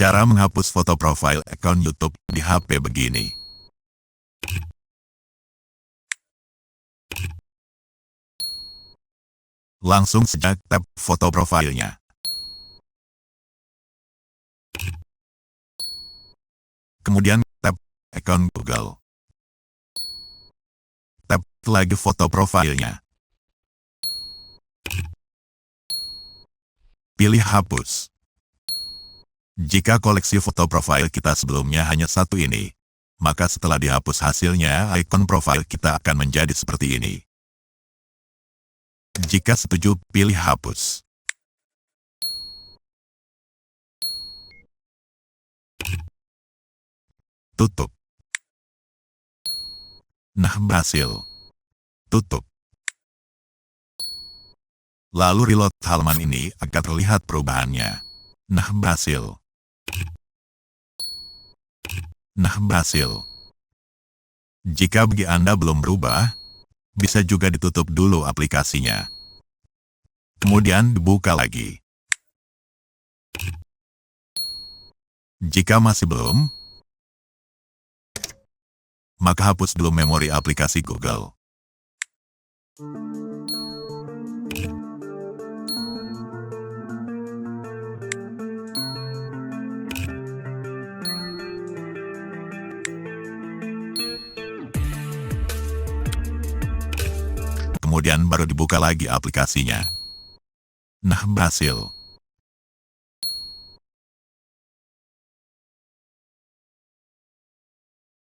Cara menghapus foto profil akun YouTube di HP begini. Langsung saja tap foto profilnya. Kemudian tap akun Google. Tap lagi foto profilnya. Pilih hapus. Jika koleksi foto profil kita sebelumnya hanya satu ini, maka setelah dihapus hasilnya, ikon profil kita akan menjadi seperti ini. Jika setuju, pilih hapus. Tutup. Nah, berhasil. Tutup. Lalu reload halaman ini akan terlihat perubahannya. Nah, berhasil. Nah, berhasil. Jika bagi Anda belum berubah, bisa juga ditutup dulu aplikasinya. Kemudian dibuka lagi. Jika masih belum, maka hapus dulu memori aplikasi Google. Kemudian baru dibuka lagi aplikasinya. Nah, berhasil.